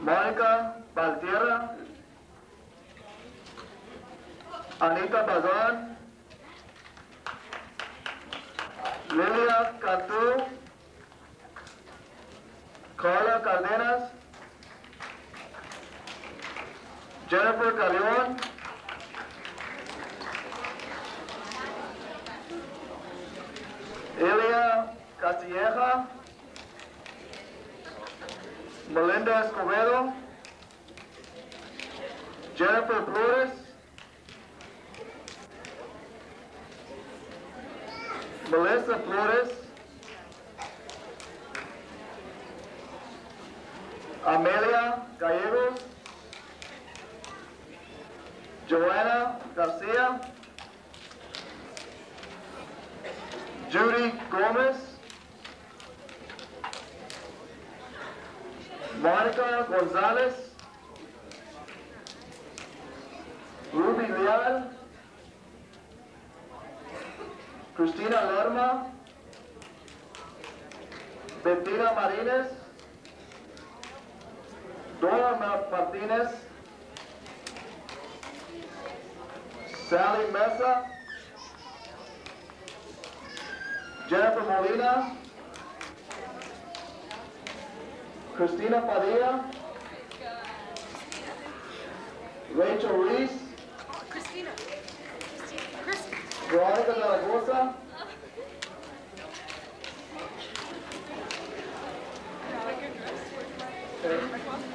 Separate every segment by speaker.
Speaker 1: Mónica Valtierra, Anita Bazán, Lilia Cantú, Carla Cardenas, Jennifer Carrión, Elia Castilleja, Melinda Escobedo, Jennifer Flores, Melissa Flores, Amelia Gallegos, Joanna Garcia, Judy Gomez, Monica Gonzalez, Ruby Leal, Cristina Lerma, Bettina Martinez, Dora Martinez, Sally Mesa, Jennifer Molina, Christina Padilla, Rachel Reese, Veronica Zaragoza,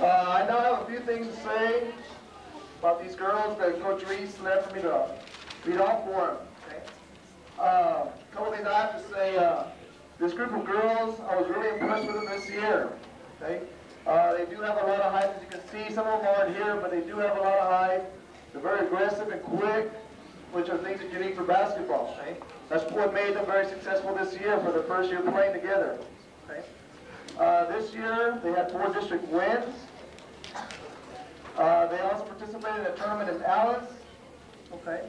Speaker 1: I now have a few things to say about these girls that Coach Reese left for me to read off for them. Okay? A couple things I have to say. This group of girls, I was really impressed with them this year. Okay? They do have a lot of height, as you can see. Some of them aren't here, but they do have a lot of height. They're very aggressive and quick, which are things that you need for basketball. Okay? That's what made them very successful this year for their first year playing together. Okay? This year, they had 4 district wins. They also participated in a tournament in Alice. Okay.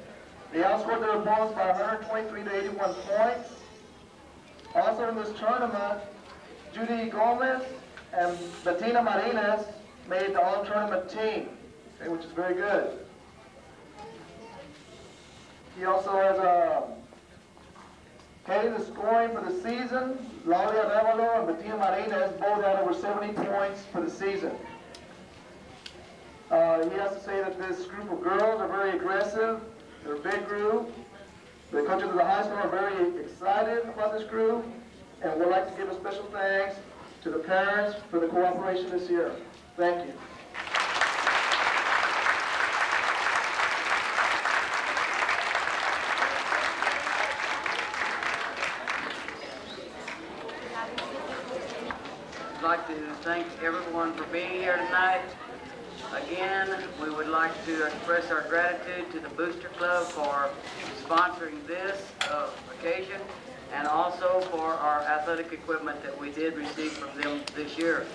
Speaker 1: They outscored their opponents by 123 to 81 points. Also in this tournament, Judy Gomez and Bettina Martinez made the all-tournament team, okay, which is very good. He also has heading the scoring for the season. Lauria Revalo and Bettina Martinez both had over 70 points for the season. He has to say that this group of girls are very aggressive. They're a big group. The coaches of the high school are very excited about this group and would like to give a special thanks to the parents for the cooperation this year. Thank you.
Speaker 2: I'd like to thank everyone for being here tonight. Again, we would like to express our gratitude to the Booster Club for sponsoring this occasion and also for our athletic equipment that we did receive from them this year.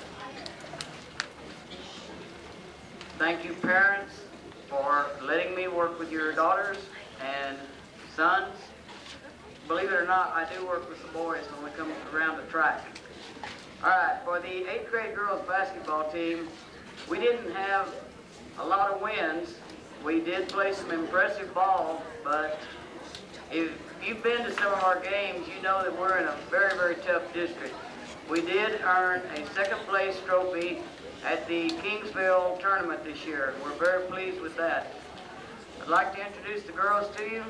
Speaker 2: Thank you, parents, for letting me work with your daughters and sons. Believe it or not, I do work with the boys when we come around the track. All right, for the 8th grade girls basketball team, we didn't have a lot of wins. We did play some impressive ball, but if you've been to some of our games, you know that we're in a very, very tough district. We did earn a 2nd place trophy at the Kingsville tournament this year. We're very pleased with that. I'd like to introduce the girls to you.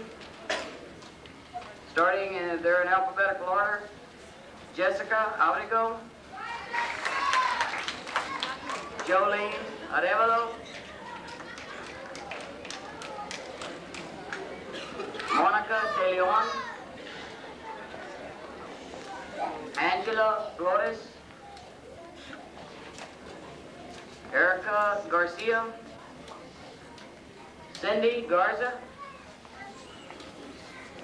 Speaker 2: Starting in, they're in alphabetical order. Jessica Aurigo, Jolene Arevalo, Monica De Leon, Angela Flores, Erica Garcia, Cindy Garza,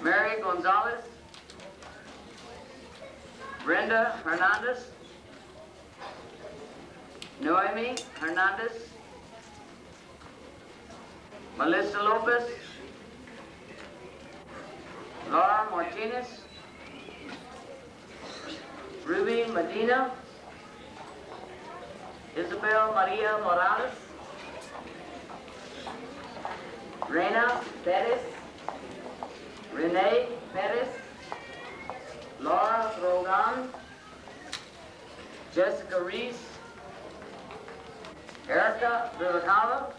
Speaker 2: Mary Gonzalez, Brenda Hernandez, Noemi Hernandez, Melissa Lopez, Laura Martinez, Ruby Medina, Isabel Maria Morales, Reina Perez, Renee Perez, Laura Rogan, Jessica Reese, Erica Villicava,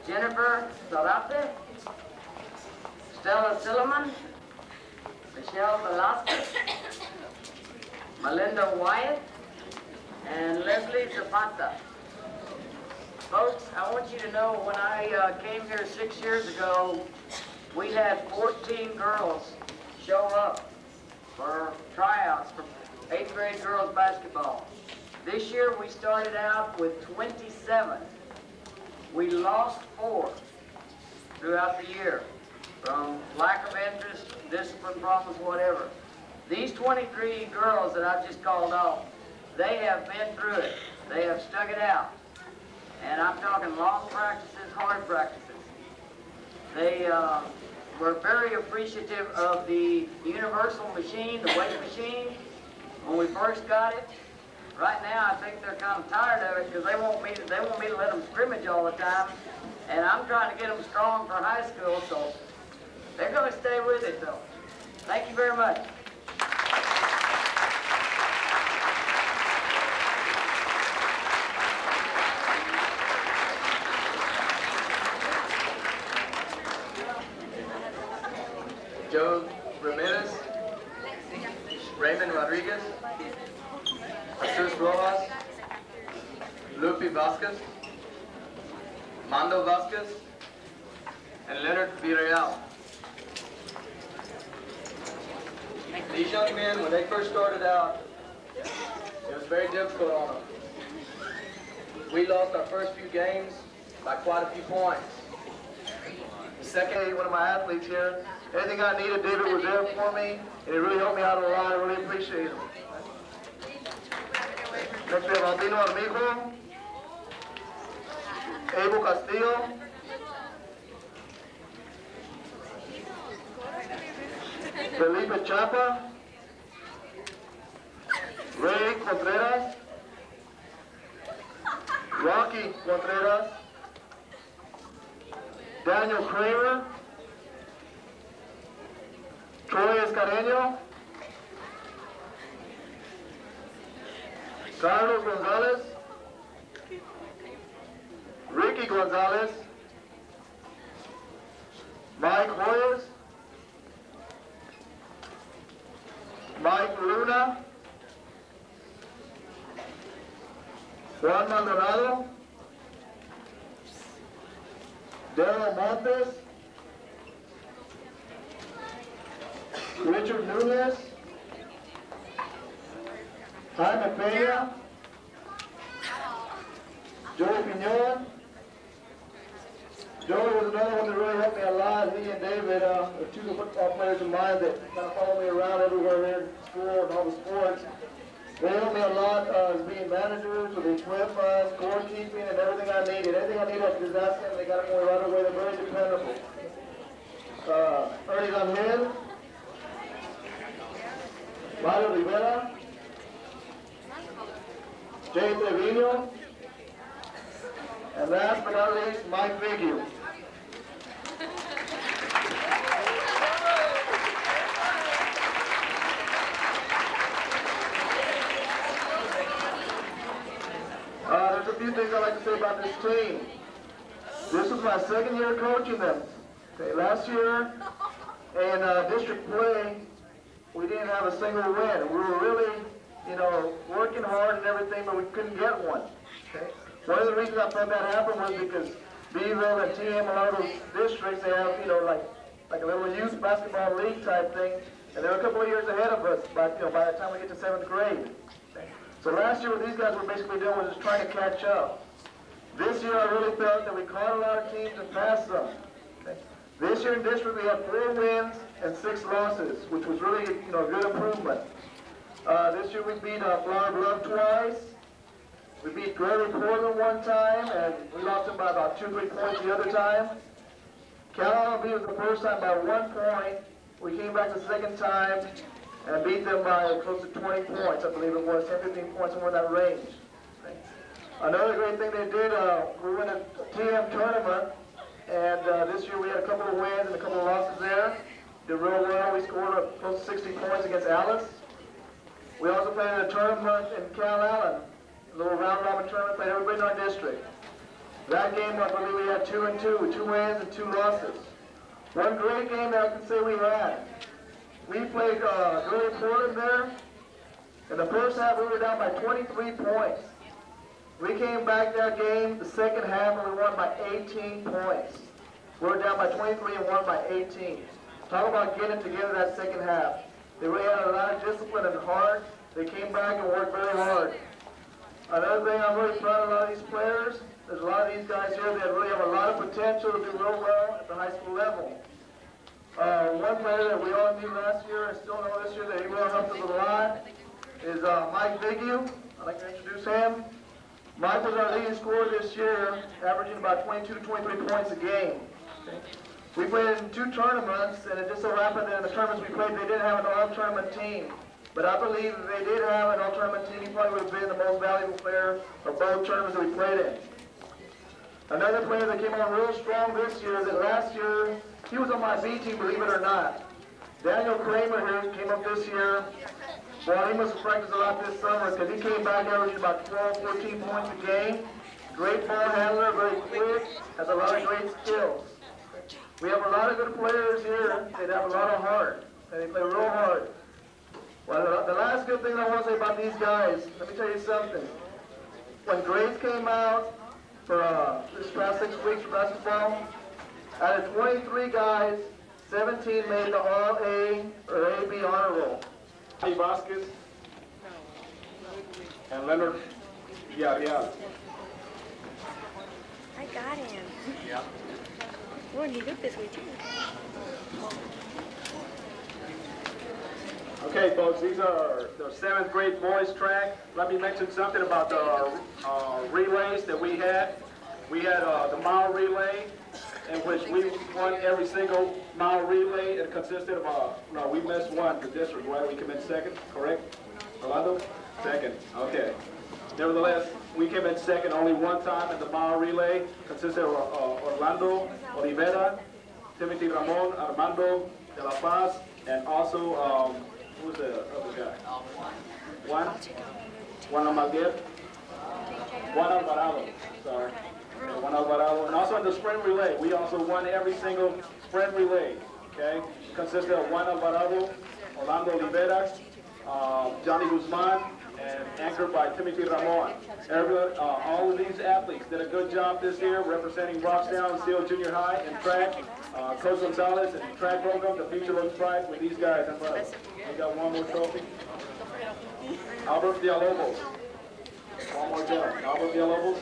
Speaker 2: Jennifer Zarate, Stella Silliman, Michelle Velasquez, Melinda Wyatt, and Leslie Zapata. Folks, I want you to know when I came here 6 years ago, we had 14 girls show up for tryouts for 8th grade girls basketball. This year we started out with 27. We lost 4 throughout the year from lack of interest, discipline problems, whatever. These 23 girls that I've just called off, they have been through it. They have stuck it out. And I'm talking long practices, hard practices. They were very appreciative of the universal machine, the weight machine, when we first got it. Right now, I think they're kind of tired of it because they want me to let them scrimmage all the time. And I'm trying to get them strong for high school, so they're going to stay with it, though. Thank you very much.
Speaker 3: Joe Ramirez, Raymond Rodriguez, Jesus Rojas, Lupe Vasquez, Mando Vasquez, and Leonard Villarreal. These young men, when they first started out, it was very difficult on them. We lost our first few games by quite a few points.
Speaker 1: Second, one of my athletes here, anything I needed, David was there for me, and it really helped me out a lot. I really appreciate him. Next we have Aldino Armijo, Abel Castillo, Felipe Chapa, Ray Contreras, Rocky Contreras, Daniel Kramer, Troy Escareño, Carlos Gonzalez, Ricky Gonzalez, Mike Hoyes, Mike Luna, Juan Maldonado, Daryl Montes, Richard Nunez, Jaime Peña, Joey Piñon. Joey was another one that really helped me a lot. He and David are two football players of mine that kind of follow me around everywhere here in school and all the sports. They helped me a lot as being managers with the equipment, scorekeeping, and everything I needed. Anything I needed, I could just ask them. They got it for me right away. They're very dependable. Ernie Angel, Mario Rivera, Jay Trevino, and last but not least, Mike Vigil. There's a few things I'd like to say about this team. This was my second year coaching them. Okay, last year in district play, we didn't have a single win. We were really, working hard and everything, but we couldn't get one. Okay? One of the reasons I thought that happened was because Beeville and TM, a lot of those districts, they have, like a little youth basketball league type thing, and they're a couple of years ahead of us by the time we get to 7th grade. Okay? So last year what these guys were basically doing was just trying to catch up. This year I really felt that we caught a lot of teams and passed them. Okay? This year in district we had 4 wins and 6 losses, which was really a good improvement. This year we beat Flower Bluff twice. We beat Prairie Portland one time, and we lost them by about 2-3 points the other time. Callahan was the first time by 1 point. We came back the second time and beat them by close to 20 points, I believe it was, 10-15 points, somewhere in that range. Okay. Another great thing they did, we won a TM tournament, and this year we had a couple of wins and a couple of losses there. Did real well. We scored close to 60 points against Alice. We also played in a tournament in Cal Allen, a little round-robin tournament, played everybody in our district. That game, I believe we had 2-2, 2 wins and 2 losses. One great game that I can say we had. We played really important there. In the first half, we were down by 23 points. We came back that game, the second half, and we won by 18 points. We were down by 23 and won by 18. Talk about getting together that second half. They really had a lot of discipline and heart. They came back and worked very hard. Another thing, I'm really proud of a lot of these players. There's a lot of these guys here that really have a lot of potential to do real well at the high school level. One player that we all knew last year and still know this year that he really helped us a lot is Mike Bigu. I'd like to introduce him. Mike was our leading scorer this year, averaging about 22 to 23 points a game. Okay. We played in 2 tournaments, and it just so happened that in the tournaments we played, they didn't have an all-tournament team. But I believe if they did have an all-tournament team, he probably would have been the most valuable player of both tournaments that we played in. Another player that came on real strong this year, that last year, he was on my B team, believe it or not. Daniel Kramer here came up this year. Well, he must have practiced a lot this summer because he came back averaging about 12, 14 points a game. Great ball handler, very quick, has a lot of great skills. We have a lot of good players here that have a lot of heart, and they play real hard. Well, the last good thing I want to say about these guys, let me tell you something. When grades came out for this past 6 weeks for basketball, out of 23 guys, 17 made the All-A or A-B honor roll.
Speaker 4: Vasquez and Leonard Villarreal.
Speaker 5: I got him.
Speaker 4: Yeah.
Speaker 5: Oh, and he looked this way too.
Speaker 4: Okay, folks, these are the 7th grade boys track. Let me mention something about the relays that we had. We had the mile relay, in which we won every single mile relay. It consisted of, no, we missed one, the district, right? We came in 2nd, correct? Orlando? 2nd, okay. Nevertheless, we came in 2nd only one time in the mile relay. Consisted of Orlando, Olivera, Timothy Ramon, Armando de la Paz, and also, who was the other guy? Juan Almaguer? Juan Alvarado, sorry. Juan Alvarado. And also in the sprint relay, we also won every single sprint relay, okay? Consisted of Juan Alvarado, Orlando Olivera, Johnny Guzman, and anchored by Timothy Ramon. All of these athletes did a good job this year representing Robstown Seale Junior High in track. Coach Gonzalez and track program, the future looks bright with these guys. We got one more trophy. Albert Villalobos. One more gentleman. Albert Villalobos.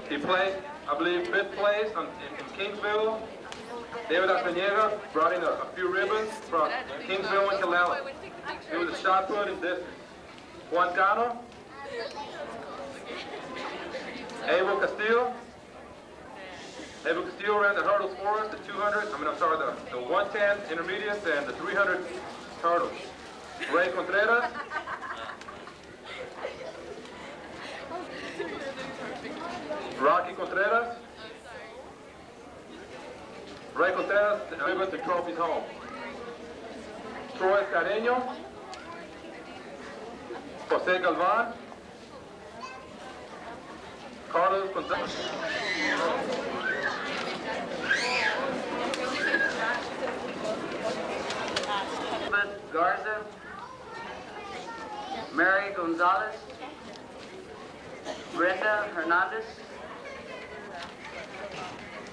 Speaker 4: He played, I believe, 5th place in Kingsville. David Aspinera brought in a few ribbons from Kingsville and Calella. He was a shot put in distance. Juan Cano. Abel Castillo. Abel Castillo ran the hurdles for us, the 200, the 110 intermediates and the 300 hurdles. Ray Contreras. Rocky Contreras. Ray Contreras delivered the trophies home. Troy Carreño. Jose Galvan. Carlos Gonzalez.
Speaker 2: Garza. Mary Gonzalez. Brenda Hernandez.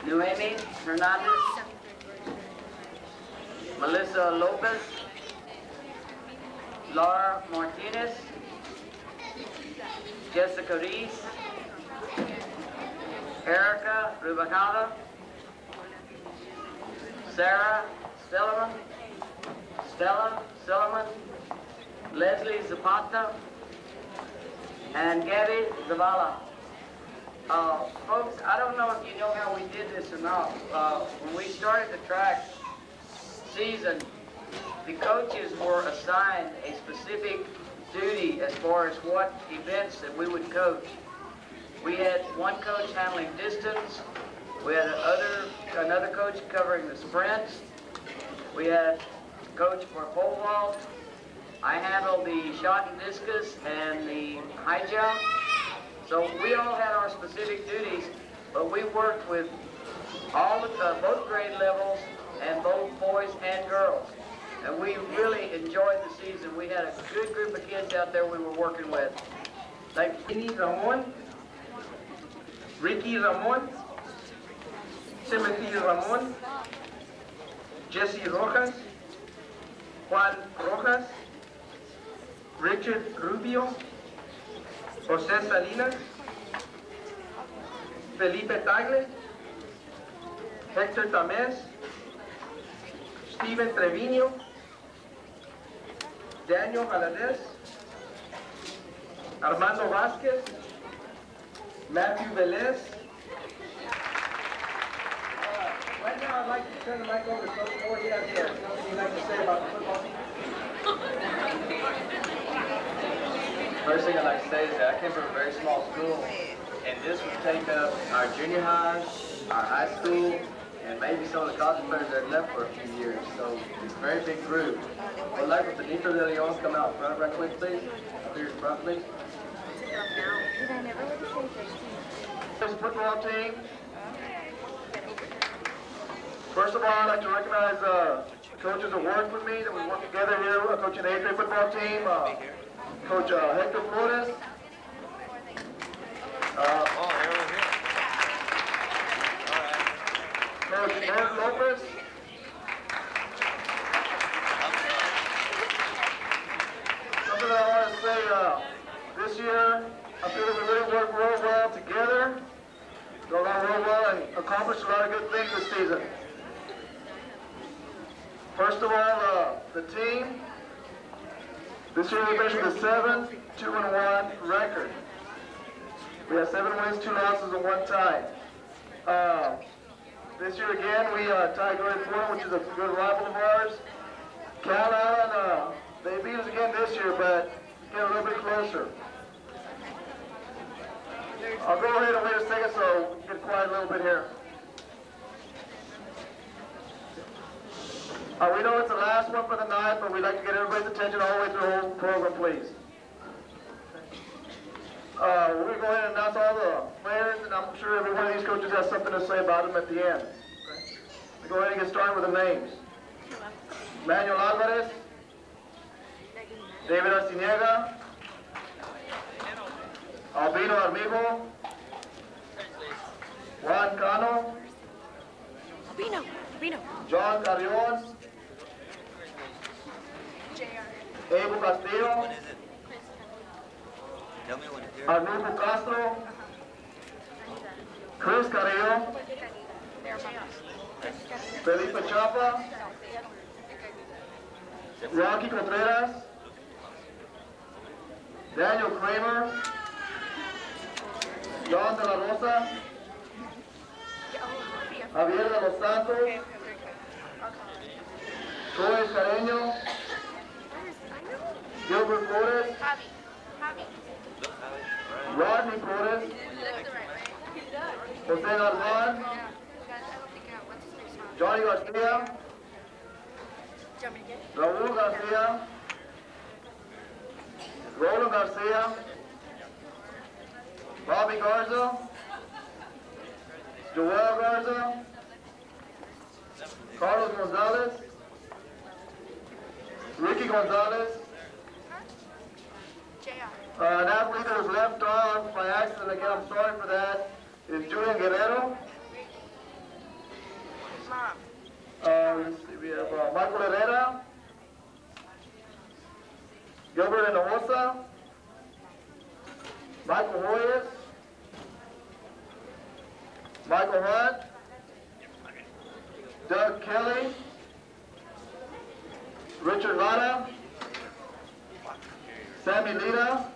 Speaker 2: Noemi Hernandez. Melissa Lopez. Laura Martinez. Jessica Reese. Erica Rubacada. Sarah Stellman. Stella Silliman. Leslie Zapata. and Gabby Zavala. Folks, I don't know if you know how we did this or not. When we started the track season, the coaches were assigned a specific duty as far as what events that we would coach. We had one coach handling distance. We had another coach covering the sprints. We had a coach for pole vault. I handled the shot and discus and the high jump. So we all had our specific duties, but we worked with both grade levels and both boys and girls. And we really enjoyed the season. We had a good group of kids out there we were working with. Like Vinny Ramon, Ricky Ramon, Timothy Ramon, Jesse Rojas, Juan Rojas, Richard Rubio, Jose Salinas, Felipe Tagle, Hector Tamés, Steven Trevino, Daniel Valadez, Armando Vasquez, Matthew Velez. Right now I'd like to turn the mic over to Coach Moore. He has something he'd like to say about the football team.
Speaker 3: First thing I'd like to say is that I came from a very small school, and this would take up our junior high, our high school, and maybe some of the college players that left for a few years. So it's a very big group. I'd like for Benito de Leon to come out front right quick, please. Up here in front, please.
Speaker 1: This football team. First of all, I'd like to recognize coaches that worked with me, that we worked together here, coaching the 8th grade football team. Coach Hector Flores. Coach Mark Lopez. Something that I want to say, this year, I feel that we really worked real well together, got along real well, and accomplished a lot of good things this season. First of all, the team. This year we finished with a 7-2-1 record. We had 7 wins, 2 losses, and 1 tie. This year again we tied Great Point, which is a good rival of ours. Cal Allen, they beat us again this year, but get a little bit closer. I'll go ahead and wait a second so get quiet a little bit here. We know it's the last one for the night, but we'd like to get everybody's attention all the way through the whole program, please. We're going to go ahead and announce all the players, and I'm sure every one of these coaches has something to say about them at the end. We'll go ahead and get started with the names. Manuel Alvarez, David Arciniega, Albino Armijo, Juan Cano, John Carrion, Abel Castillo, Arnulfo Castro, Chris Carrillo, Felipe Chapa, Rocky Contreras, Daniel Kramer, John de la Rosa, Javier de los Santos, Troy Careño, Gilbert Flores, Rodney Flores, Jose Galvan, Johnny Garcia, Raul Garcia, Roland Garcia, Bobby Garza, Joel Garza, Carlos Gonzalez, Ricky Gonzalez, an athlete that was left off by accident, again I'm sorry for that, is Julian Guerrero. Let's see, we have Michael Herrera, Gilbert Hinojosa, Michael Hoyes, Michael Hunt, Doug Kelly, Richard Lara, Sammy Lita,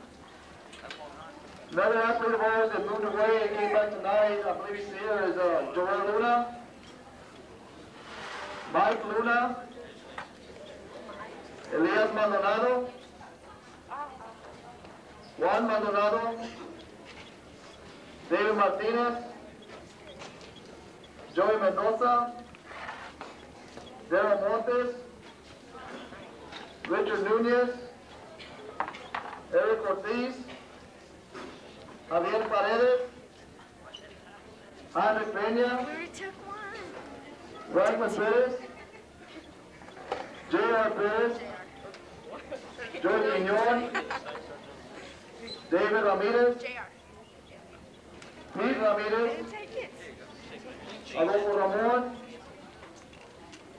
Speaker 1: Another athlete of ours that moved away and came back tonight, I believe he's here, is Joel Luna, Mike Luna, Elias Maldonado, Juan Maldonado, David Martinez, Joey Mendoza, Daryl Montes, Richard Nunez, Eric Ortiz, Javier Paredes, Jaime Peña, Raymond Perez, J.R. Perez, Joey Quignon, David Ramirez, Pete Ramirez, Adolfo Ramon,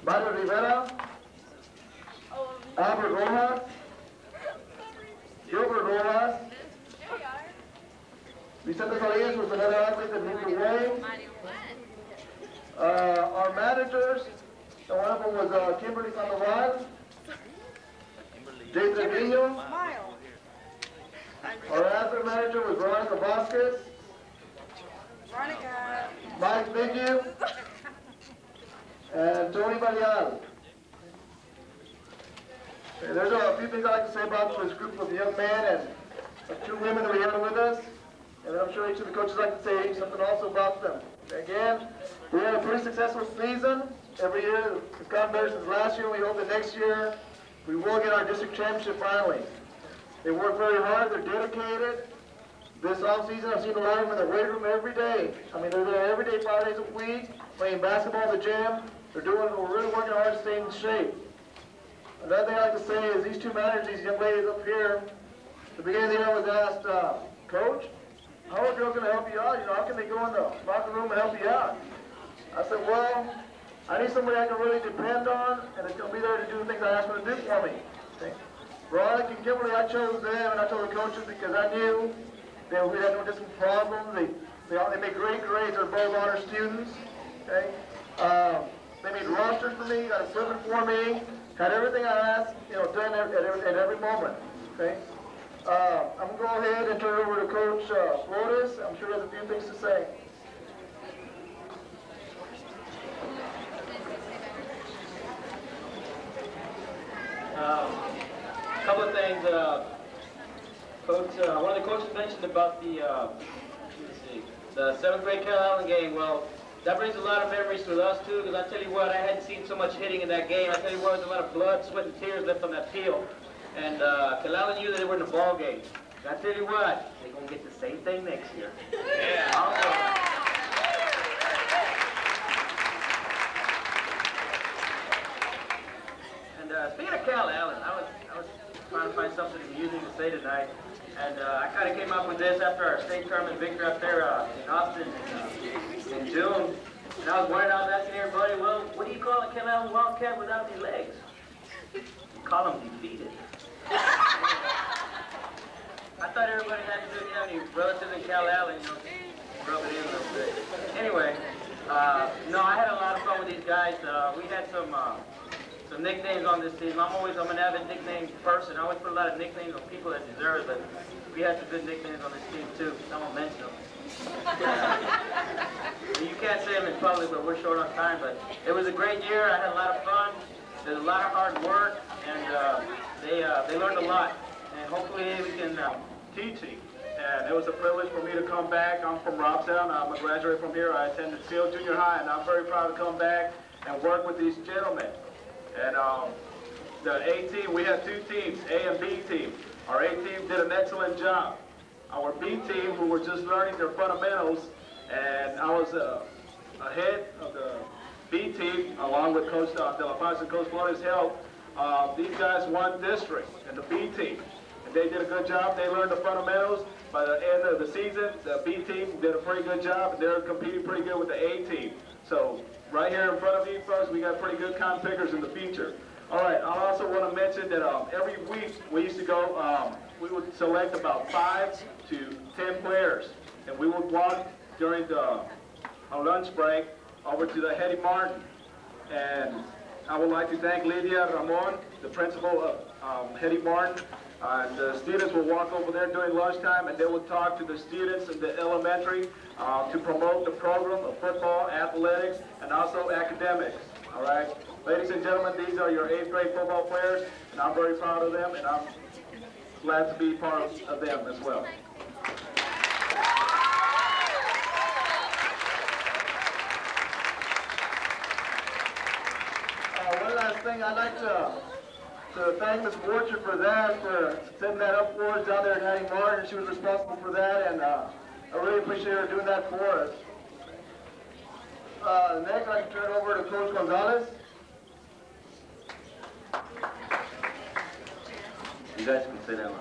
Speaker 1: Mario Rivera, Albert Rojas, Gilbert Rojas, Vicente Farias was another athlete that moved away. Our managers, and one of them was Kimberly Sandoval, Jay Trevino. Our athlete manager was Veronica Vasquez, Mike Miggy, and Tony Marial. Okay, there's a few things I'd like to say about this group of young men and 2 women that we have with us. And I'm sure each of the coaches would like to say something also about them. Again, we had a pretty successful season. Every year, it's gotten better since last year. We hope that next year we will get our district championship finally. They work very hard. They're dedicated. This off-season, I've seen a lot of them in the weight room every day. I mean, they're there every day, 5 days a week, playing basketball in the gym. We're really working hard to stay in shape. Another thing I'd like to say is these 2 managers, these young ladies up here, at the beginning of the year I was asked, Coach, how are girls going to help you out? You know, how can they go in the locker room and help you out? I said, well, I need somebody I can really depend on, and it's going to be there to do the things I ask them to do for me. Okay? Veronica and Kimberly, I chose them, and I told the coaches because I knew we had no discipline problems. They made great grades. They're both honor students. Okay? They made rosters for me, got equipment for me, had everything I asked, done at every moment. Okay? I'm going to go ahead and turn it over to Coach Flores. I'm sure he has a few things to say.
Speaker 6: A couple of things. Coach, one of the coaches mentioned about the 7th grade Cal Allen game. Well, that brings a lot of memories to us too, because I tell you what, I hadn't seen so much hitting in that game. I tell you what, there was a lot of blood, sweat, and tears left on that field. And Cal Allen knew that they were in the ball game. And I tell you what, they're going to get the same thing next year. Yeah. And speaking of Cal Allen, I was trying to find something amusing to say tonight. And I kind of came up with this after our state tournament victory up there in Austin in June. And I was wondering, I was asking everybody, well, what do you call a Cal Allen Wildcat without any legs? You call them defeated. I thought everybody had to have any relatives in Cal Allen, rub it in a little bit. Anyway, no, I had a lot of fun with these guys. We had some nicknames on this team. I'm an avid nickname person. I always put a lot of nicknames on people that deserve it, but we had some good nicknames on this team too. I won't mention them. You can't say them in public, but we're short on time. But it was a great year. I had a lot of fun. There's a lot of hard work, and they learned a lot. And hopefully we can
Speaker 4: teaching. And it was a privilege for me to come back. I'm from Robstown. I'm a graduate from here. I attended Seale Junior High, and I'm very proud to come back and work with these gentlemen. And the A team, we had 2 teams, A and B team. Our A team did an excellent job. Our B team, who were just learning their fundamentals, and I was ahead of the B team, along with Coach De La Paz and Coach Flores' help. These guys won district in the B team. And they did a good job. They learned the fundamentals. By the end of the season, the B team did a pretty good job, and they're competing pretty good with the A team. So right here in front of you folks, we got pretty good count pickers in the future. All right, I also want to mention that every week we used to go, we would select about 5 to 10 players, and we would walk during the lunch break over to the Hetty Martin. And I would like to thank Lydia Ramon, the principal of Hetty Martin, The students will walk over there during lunchtime and they will talk to the students in the elementary to promote the program of football, athletics, and also academics. All right? Ladies and gentlemen, these are your 8th grade football players, and I'm very proud of them, and I'm glad to be part of them as well.
Speaker 1: One last thing, I'd like to thank Ms. Borcher for that, for setting that up for us down there in Hattie Martin. She was responsible for that, and I really appreciate her doing that for us. Next, I can turn it over to Coach Gonzalez.
Speaker 3: You guys can sit down.